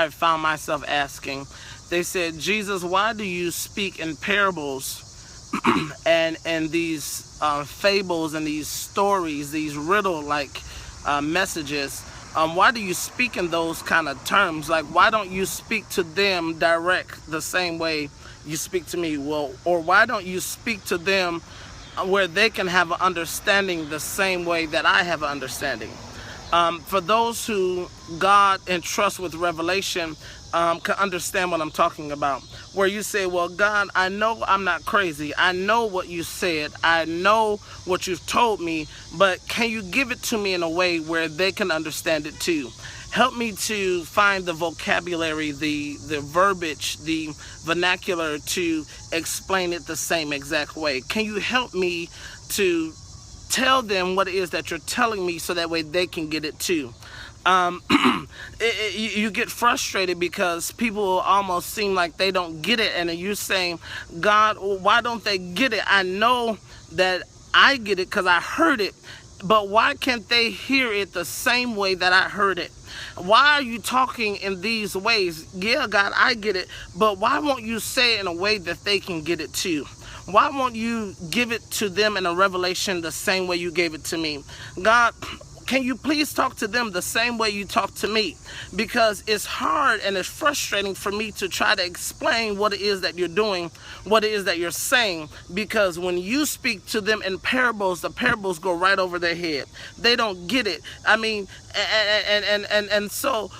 I found myself asking. They said, Jesus, why do you speak in parables and these fables and these stories, these riddle-like messages? Why do you speak in those kind of terms? Like, why don't you speak to them direct the same way you speak to me? Well, or why don't you speak to them where they can have an understanding the same way that I have an understanding? For those who God entrusts with revelation, can understand what I'm talking about. Where you say, well, God, I know I'm not crazy. I know what you said. I know what you've told me, but can you give it to me in a way where they can understand it too? Help me to find the vocabulary, the verbiage, the vernacular to explain it the same exact way. Can you help me to tell them what it is that you're telling me so that way they can get it too? You get frustrated because people almost seem like they don't get it, and you're saying, God, why don't they get it? I know that I get it because I heard it, but why can't they hear it the same way that I heard it? Why are you talking in these ways? Yeah, God, I get it, but why won't you say it in a way that they can get it too? Why won't you give it to them in a revelation the same way you gave it to me? God, can you please talk to them the same way you talk to me? Because it's hard and it's frustrating for me to try to explain what it is that you're doing, what it is that you're saying, because when you speak to them in parables, the parables go right over their head. They don't get it. I mean, so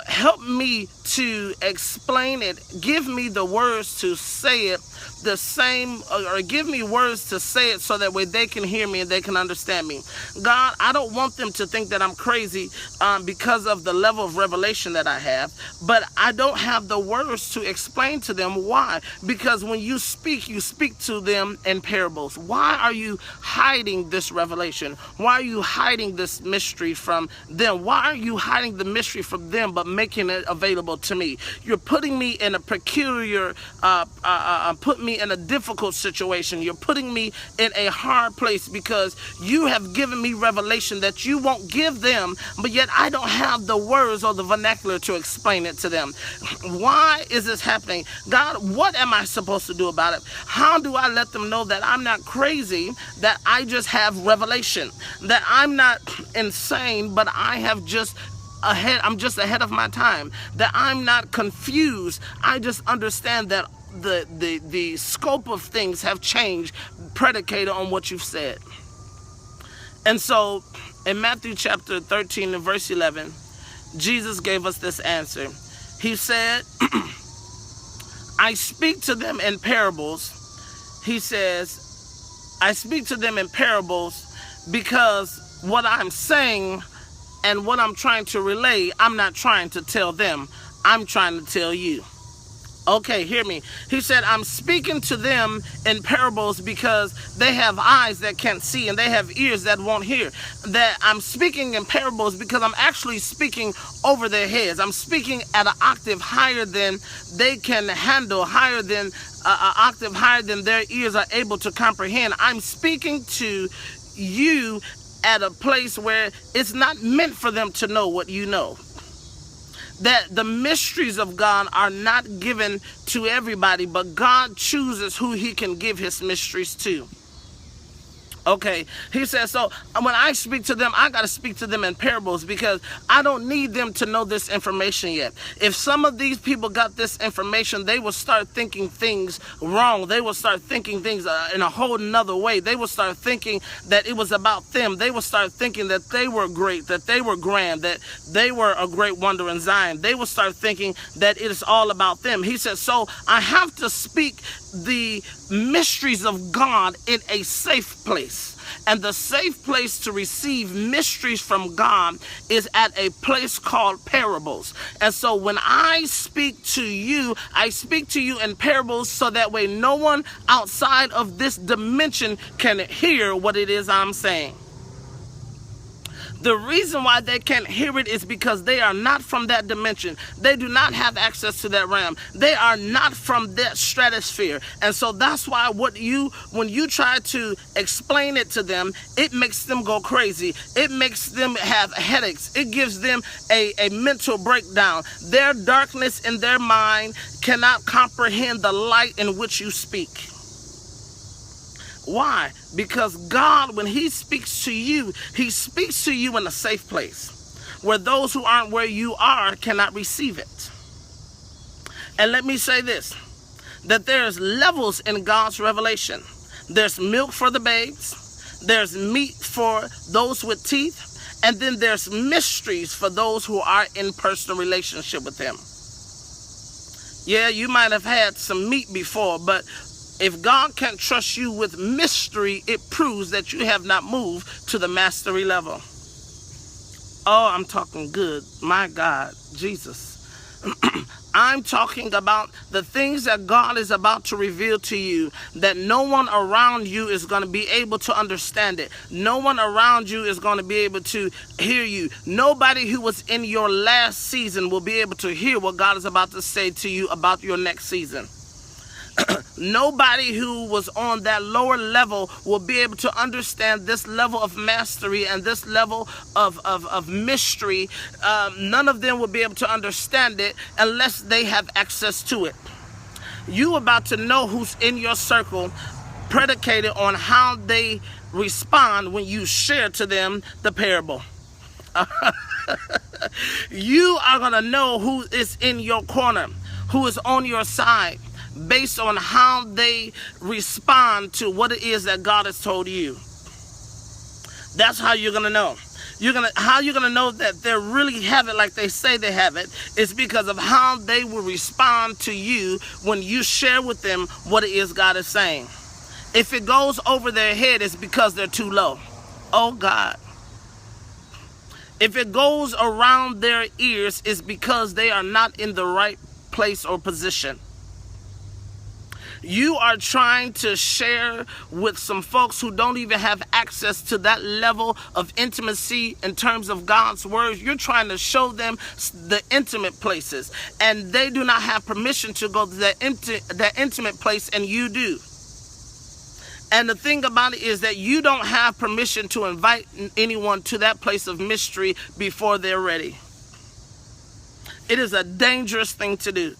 help me to explain it. Give me the words to say it the same, or give me words to say it so that way they can hear me and they can understand me. God, I don't want them to think that I'm crazy because of the level of revelation that I have, but I don't have the words to explain to them why. Because when you speak to them in parables. Why are you hiding this revelation? Why are you hiding this mystery from them? Why are you hiding the mystery from them but making it available to me? You're putting me in a peculiar, put me in a difficult situation. You're putting me in a hard place because you have given me revelation that you won't give them, but yet I don't have the words or the vernacular to explain it to them. Why is this happening? God, what am I supposed to do about it? How do I let them know that I'm not crazy, that I just have revelation, that I'm not insane, but I have just I'm just ahead of my time, that I'm not confused. I just understand that the scope of things have changed predicated on what you've said. And so in Matthew chapter 13 and verse 11, Jesus gave us this answer. He said, I speak to them in parables. He says, I speak to them in parables because what I'm saying and what I'm trying to relay, I'm not trying to tell them. I'm trying to tell you. Okay, hear me. He said, I'm speaking to them in parables because they have eyes that can't see and they have ears that won't hear. That I'm speaking in parables because I'm actually speaking over their heads. I'm speaking at an octave higher than they can handle, higher than an octave higher than their ears are able to comprehend. I'm speaking to you at a place where it's not meant for them to know what you know. That the mysteries of God are not given to everybody, but God chooses who he can give his mysteries to. Okay, he says, so when I speak to them, I got to speak to them in parables because I don't need them to know this information yet. If some of these people got this information, they will start thinking things wrong. They will start thinking things in a whole nother way. They will start thinking that it was about them. They will start thinking that they were great, that they were grand, that they were a great wonder in Zion. They will start thinking that it is all about them. He says, so I have to speak the mysteries of God in a safe place. And the safe place to receive mysteries from God is at a place called parables. And so when I speak to you, I speak to you in parables so that way no one outside of this dimension can hear what it is I'm saying. The reason why they can't hear it is because they are not from that dimension. They do not have access to that realm. They are not from that stratosphere. And so that's why when you try to explain it to them, it makes them go crazy. It makes them have headaches. It gives them a mental breakdown. Their darkness in their mind cannot comprehend the light in which you speak. Why? Because God, when he speaks to you, he speaks to you in a safe place where those who aren't where you are cannot receive it. And let me say this, that there's levels in God's revelation. There's milk for the babes, there's meat for those with teeth, and then there's mysteries for those who are in personal relationship with him. Yeah, you might have had some meat before, but if God can't trust you with mystery, it proves that you have not moved to the mastery level. Oh, I'm talking good. My God, Jesus. I'm talking about the things that God is about to reveal to you, that no one around you is going to be able to understand it. No one around you is going to be able to hear you. Nobody who was in your last season will be able to hear what God is about to say to you about your next season. Nobody who was on that lower level will be able to understand this level of mastery and this level of mystery. None of them will be able to understand it unless they have access to it. You about to know who's in your circle, predicated on how they respond when you share to them the parable. You are going to know who is in your corner, who is on your side, based on how they respond to what it is that God has told you. That's how you're going to know. How you're going to know that they really have it like they say they have it is because of how they will respond to you when you share with them what it is God is saying. If it goes over their head, it's because they're too low. Oh, God. If it goes around their ears, it's because they are not in the right place or position. You are trying to share with some folks who don't even have access to that level of intimacy in terms of God's words. You're trying to show them the intimate places, and they do not have permission to go to that intimate place, and you do. And the thing about it is that you don't have permission to invite anyone to that place of mystery before they're ready. It is a dangerous thing to do.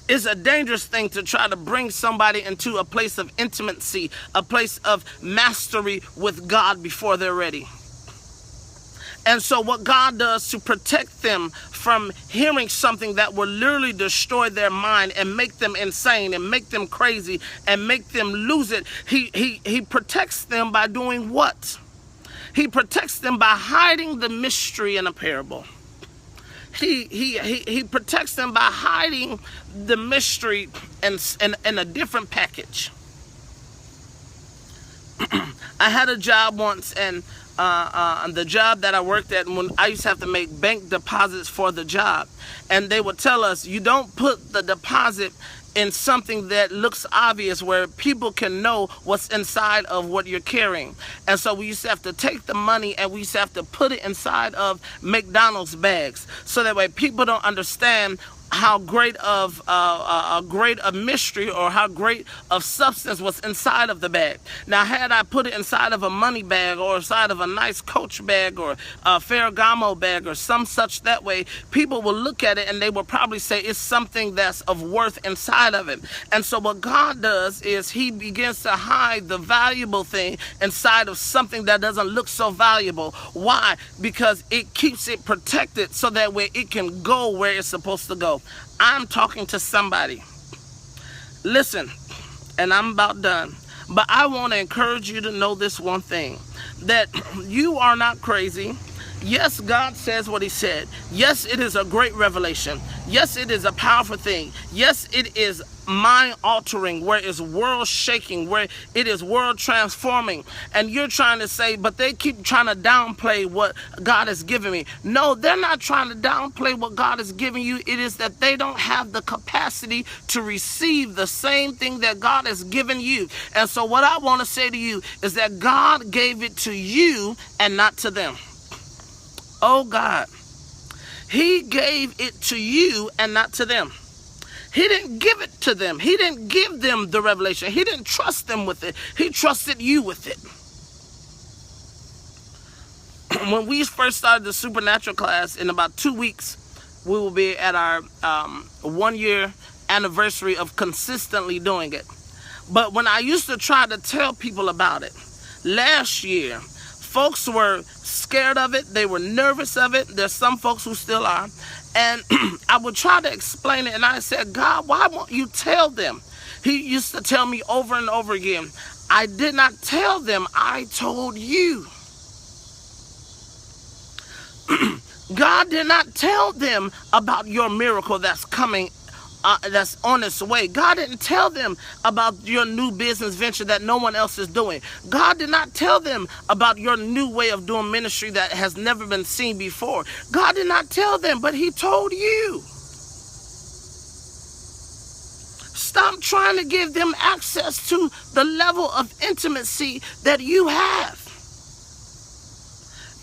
It's a dangerous thing to try to bring somebody into a place of intimacy, a place of mastery with God before they're ready. And so what God does to protect them from hearing something that will literally destroy their mind and make them insane and make them crazy and make them lose it, he protects them by doing what? He protects them by hiding the mystery in a parable. He protects them by hiding the mystery in a different package. I had a job once, and the job that I worked at, when I used to have to make bank deposits for the job, and they would tell us, you don't put the deposit in something that looks obvious where people can know what's inside of what you're carrying. And so we used to have to take the money and we used to have to put it inside of McDonald's bags, so that way people don't understand how great of a mystery or how great of substance was inside of the bag. Now, had I put it inside of a money bag or inside of a nice Coach bag or a Ferragamo bag or some such that way, people will look at it and they will probably say it's something that's of worth inside of it. And so what God does is he begins to hide the valuable thing inside of something that doesn't look so valuable. Why? Because it keeps it protected so that way it can go where it's supposed to go. I'm talking to somebody. Listen, and I'm about done. But I want to encourage you to know this one thing, that you are not crazy. Yes, God says what he said. Yes, it is a great revelation. Yes, it is a powerful thing. Yes, it is mind altering, where it's world shaking, where it is world transforming. And you're trying to say, but they keep trying to downplay what God has given me. No, they're not trying to downplay what God has given you. It is that they don't have the capacity to receive the same thing that God has given you. And so what I want to say to you is that God gave it to you and not to them. Oh God, he gave it to you and not to them. He didn't give it to them. He didn't give them the revelation. He didn't trust them with it. He trusted you with it. When we first started the supernatural class, in about 2 weeks, we will be at our 1-year anniversary of consistently doing it. But when I used to try to tell people about it, last year, folks were scared of it. They were nervous of it. There's some folks who still are. And I would try to explain it. And I said, God, why won't you tell them? He used to tell me over and over again, I did not tell them. I told you. God did not tell them about your miracle that's coming, that's on its way. God didn't tell them about your new business venture that no one else is doing. God did not tell them about your new way of doing ministry that has never been seen before. God did not tell them, but he told you. Stop trying to give them access to the level of intimacy that you have.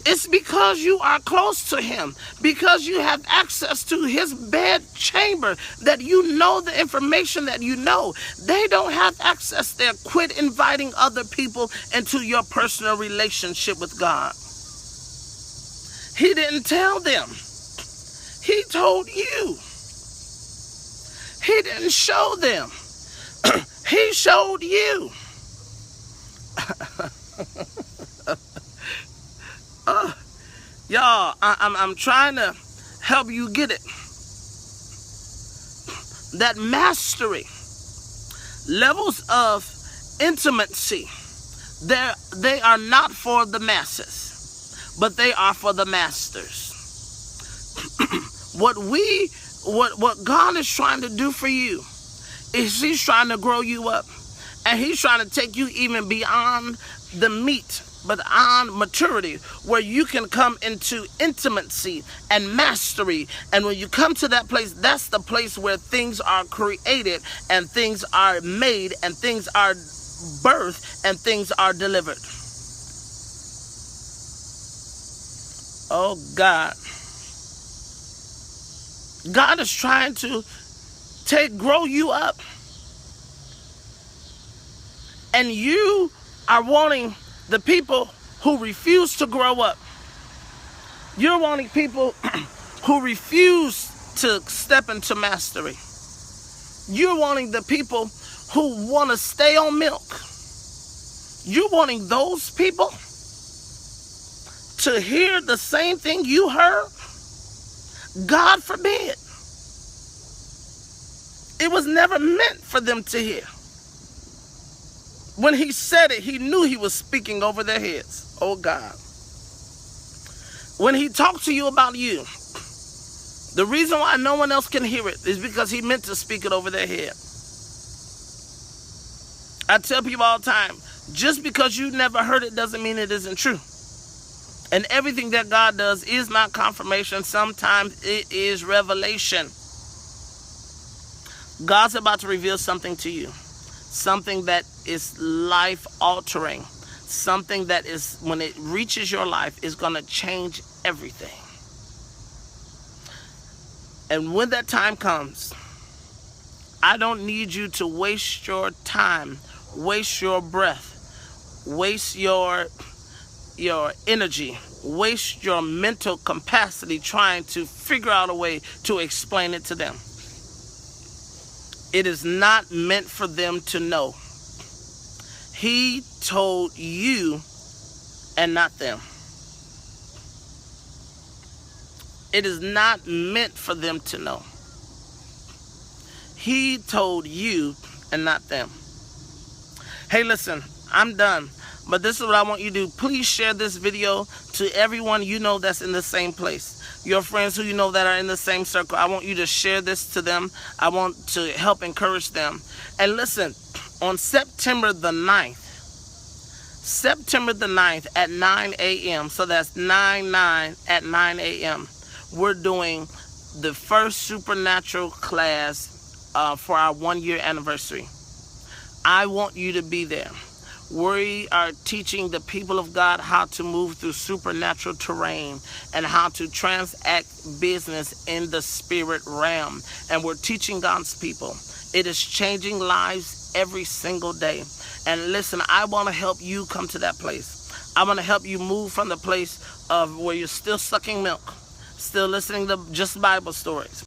It's because you are close to him, because you have access to his bed chamber, that you know the information that you know. They don't have access there. Quit inviting other people into your personal relationship with God. He didn't tell them. He told you. He didn't show them. He showed you. Y'all, I'm trying to help you get it. That mastery, levels of intimacy, they are not for the masses, but they are for the masters. What God is trying to do for you is he's trying to grow you up, and he's trying to take you even beyond the meat, but on maturity, where you can come into intimacy and mastery. And when you come to that place, that's the place where things are created and things are made and things are birthed and things are delivered. Oh God. God is trying to grow you up. And you are wanting the people who refuse to grow up. You're wanting people who refuse to step into mastery. You're wanting the people who want to stay on milk. You're wanting those people to hear the same thing you heard. God forbid. It was never meant for them to hear. When he said it, he knew he was speaking over their heads. Oh God. When he talked to you about you, the reason why no one else can hear it is because he meant to speak it over their head. I tell people all the time, just because you never heard it doesn't mean it isn't true. And everything that God does is not confirmation. Sometimes it is revelation. God's about to reveal something to you. Something that is life-altering. Something that is, when it reaches your life, is going to change everything. And when that time comes, I don't need you to waste your time, waste your breath, waste your energy, waste your mental capacity trying to figure out a way to explain it to them. It is not meant for them to know. He told you and not them. It is not meant for them to know. He told you and not them. Hey, listen, I'm done. But this is what I want you to do. Please share this video to everyone you know that's in the same place. Your friends who you know that are in the same circle. I want you to share this to them. I want to help encourage them. And listen, on September the 9th at 9 a.m., so that's 9/9 at 9 a.m., we're doing the first supernatural class for our 1-year anniversary. I want you to be there. We are teaching the people of God how to move through supernatural terrain and how to transact business in the spirit realm. And we're teaching God's people. It is changing lives every single day. And listen, I want to help you come to that place. I want to help you move from the place of where you're still sucking milk, still listening to just Bible stories.